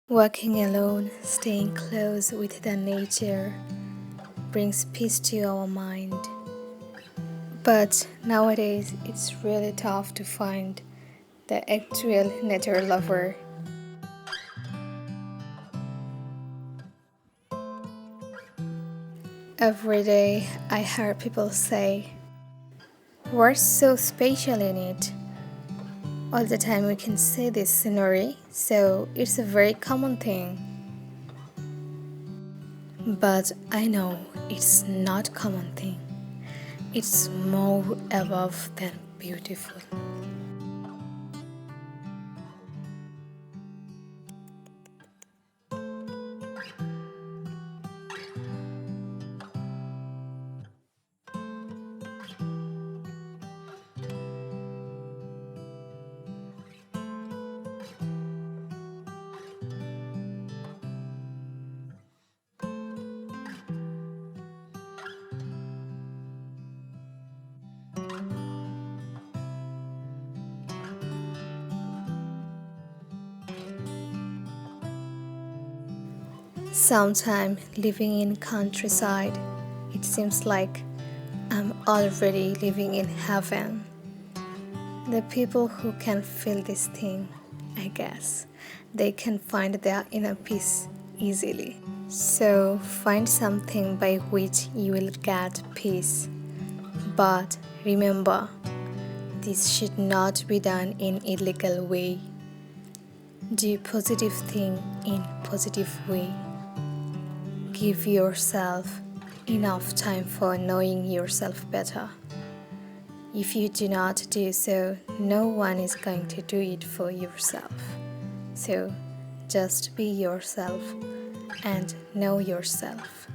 Walking alone, staying close with the nature brings peace to our mind. But nowadays, it's really tough to find the actual nature lover. Every day, I hear people say, "What's so special in it?" All the time, we can see this scenery, so it's a very common thing. But I know it's not common thing. It's more above than beautiful. Sometimes living in countryside, it seems like I'm already living in heaven. The people who can feel this thing, I guess, they can find their inner peace easily. So find something by which you will get peace. But remember, this should not be done in illegal way. Do positive thing in positive way. Give yourself enough time for knowing yourself better. If you do not do so, no one is going to do it for yourself. So just be yourself and know yourself.